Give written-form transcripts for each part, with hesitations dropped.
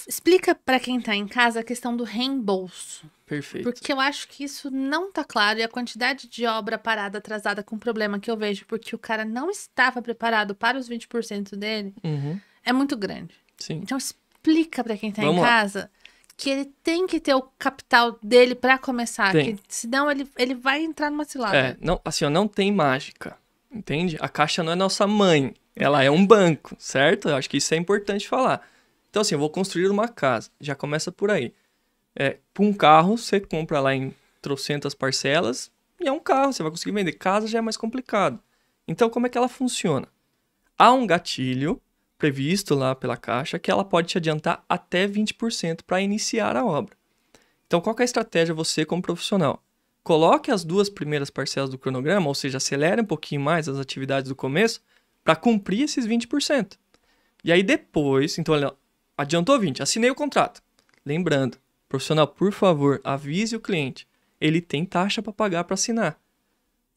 Explica para quem tá em casa a questão do reembolso. Perfeito. Porque eu acho que isso não tá claro e a quantidade de obra parada, atrasada com problema que eu vejo porque o cara não estava preparado para os 20% dele Uhum, é muito grande. sim. Então explica para quem tá em Vamos lá. casa que ele tem que ter o capital dele para começar, Tem. que senão ele vai entrar numa cilada. Não, assim, ó, não tem mágica, entende? A Caixa não é nossa mãe, ela é um banco, certo? Eu acho que isso é importante falar. Então, assim, eu vou construir uma casa, já começa por aí. Para um carro, você compra lá em trocentas parcelas, e é um carro, você vai conseguir vender. Casa já é mais complicado. Então, como é que ela funciona? Há um gatilho previsto lá pela Caixa que ela pode te adiantar até 20% para iniciar a obra. Então, qual que é a estratégia você como profissional? Coloque as 2 primeiras parcelas do cronograma, ou seja, acelere um pouquinho mais as atividades do começo para cumprir esses 20%. E aí depois, então, olha, adiantou 20, assinei o contrato. Lembrando, profissional, por favor, avise o cliente. Ele tem taxa para pagar para assinar.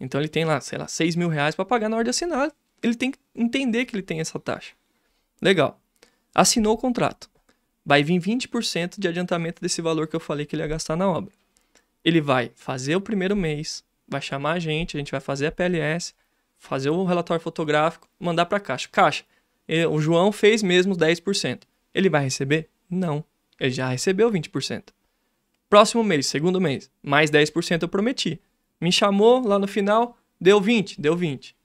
Então, ele tem lá, sei lá, R$6.000 para pagar na hora de assinar. Ele tem que entender que ele tem essa taxa. Legal. Assinou o contrato. Vai vir 20% de adiantamento desse valor que eu falei que ele ia gastar na obra. Ele vai fazer o primeiro mês, vai chamar a gente vai fazer a PLS, fazer o relatório fotográfico, mandar para a Caixa. Caixa, o João fez mesmo os 10%. Ele vai receber? Não. Ele já recebeu 20%. Próximo mês, segundo mês, mais 10% eu prometi. Me chamou lá no final, deu 20, deu 20.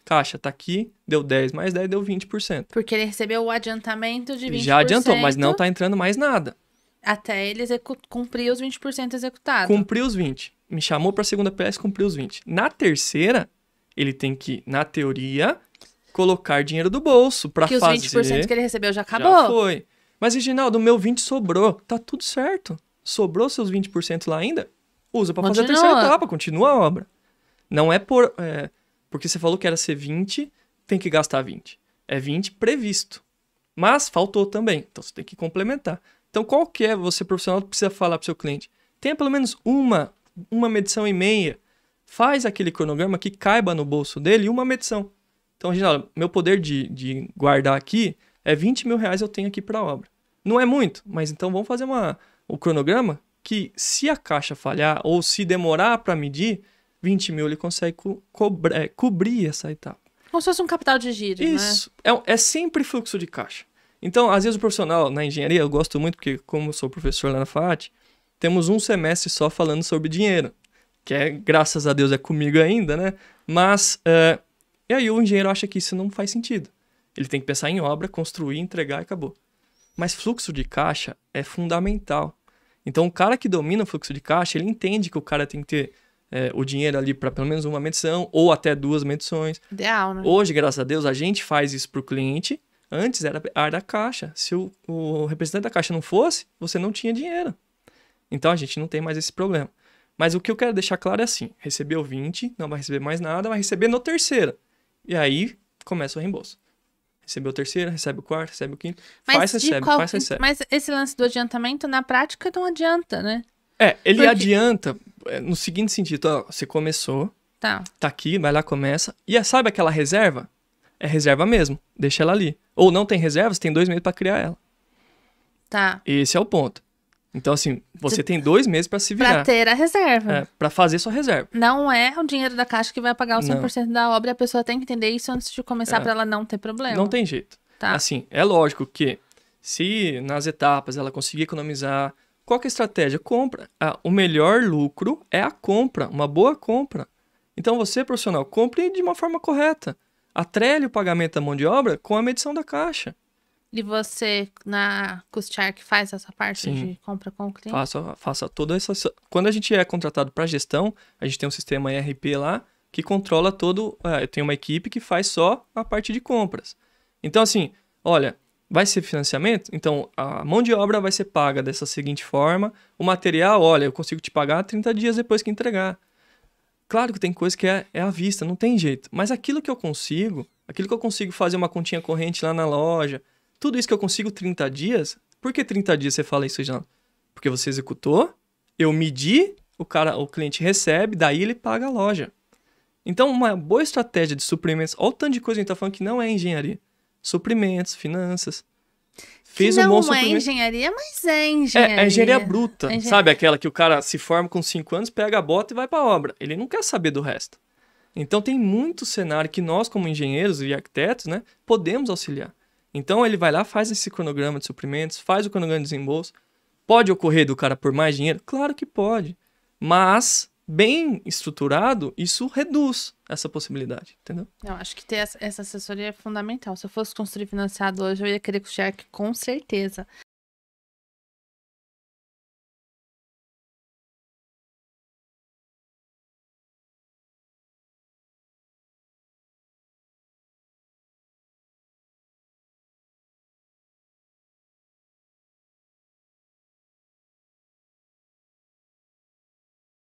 Caixa, tá aqui, deu 10 mais 10, deu 20%. Porque ele recebeu o adiantamento de 20%. Já adiantou, mas não tá entrando mais nada. Até ele cumprir os 20% executados. Cumpriu os 20. Me chamou para a segunda PS, cumpriu os 20. Na terceira, ele tem que, na teoria, colocar dinheiro do bolso para fazer. Que os 20% que ele recebeu já acabou. Já foi. Mas, Reginaldo, o meu 20 sobrou. Tá tudo certo. Sobrou seus 20% lá ainda? Usa para fazer a terceira etapa. Continua a obra. Não é porque você falou que era ser 20, tem que gastar 20. É 20 previsto. Mas faltou também. Então, você tem que complementar. Então, qual que é você profissional que precisa falar para o seu cliente? Tenha pelo menos uma medição e meia. Faz aquele cronograma que caiba no bolso dele e uma medição. Então, Reginaldo, meu poder de guardar aqui é R$20.000 eu tenho aqui para a obra. Não é muito, mas então vamos fazer o cronograma que se a Caixa falhar ou se demorar para medir, 20 mil ele consegue cobrir essa etapa. Como se fosse um capital de giro, Isso. Né? É sempre fluxo de caixa. Então, às vezes o profissional na engenharia, eu gosto muito, porque como eu sou professor lá na FAT, temos um semestre só falando sobre dinheiro, que graças a Deus é comigo ainda, né? Mas, e aí o engenheiro acha que isso não faz sentido. Ele tem que pensar em obra, construir, entregar e acabou. Mas fluxo de caixa é fundamental. Então, o cara que domina o fluxo de caixa, ele entende que o cara tem que ter o dinheiro ali para pelo menos uma medição ou até 2 medições. Ideal, né? Hoje, graças a Deus, a gente faz isso para o cliente. Antes era a área da Caixa. Se o representante da Caixa não fosse, você não tinha dinheiro. Então, a gente não tem mais esse problema. Mas o que eu quero deixar claro é assim, recebeu 20, não vai receber mais nada, vai receber no terceiro. E aí, começa o reembolso. Recebeu o terceiro, recebe o quarto, recebe o quinto, faz, recebe. Mas esse lance do adiantamento, na prática, não adianta, né? Ele adianta no seguinte sentido, ó, você começou, tá aqui, vai lá, começa, e sabe aquela reserva? É reserva mesmo, deixa ela ali. Ou não tem reserva, você tem 2 meses para criar ela. Tá. Esse é o ponto. Então, assim, você tem 2 meses para se virar. Pra ter a reserva. Para fazer sua reserva. Não é o dinheiro da Caixa que vai pagar o 100% da obra, a pessoa tem que entender isso antes de começar para ela não ter problema. Não tem jeito. Tá. Assim, é lógico que se nas etapas ela conseguir economizar, qual que é a estratégia? Compra. O melhor lucro é a compra, uma boa compra. Então, você, profissional, compre de uma forma correta. Atrele o pagamento da mão de obra com a medição da Caixa. E você, na Custear, que faz essa parte Sim. de compra com o cliente? Faça toda essa... Quando a gente é contratado para gestão, a gente tem um sistema ERP lá que controla todo... eu tenho uma equipe que faz só a parte de compras. Então, assim, olha, vai ser financiamento? Então, a mão de obra vai ser paga dessa seguinte forma. O material, olha, eu consigo te pagar 30 dias depois que entregar. Claro que tem coisa que é à vista, não tem jeito. Mas aquilo que eu consigo fazer uma continha corrente lá na loja... Tudo isso que eu consigo 30 dias, por que 30 dias você fala isso, Reginaldo? Porque você executou, eu medi, o cliente recebe, daí ele paga a loja. Então, uma boa estratégia de suprimentos, olha o tanto de coisa que a gente está falando que não é engenharia. Suprimentos, finanças. Fez que um bom não é suprimento. engenharia, mas é engenharia. É engenharia bruta, É engen- sabe? Aquela que o cara se forma com 5 anos, pega a bota e vai pra obra. Ele não quer saber do resto. Então tem muito cenário que nós, como engenheiros e arquitetos, né, podemos auxiliar. Então ele vai lá, faz esse cronograma de suprimentos, faz o cronograma de desembolso. Pode ocorrer do cara por mais dinheiro? Claro que pode. Mas, bem estruturado, isso reduz essa possibilidade, entendeu? Eu acho que ter essa assessoria é fundamental. Se eu fosse construir financiado hoje, eu ia querer com o Shark, com certeza.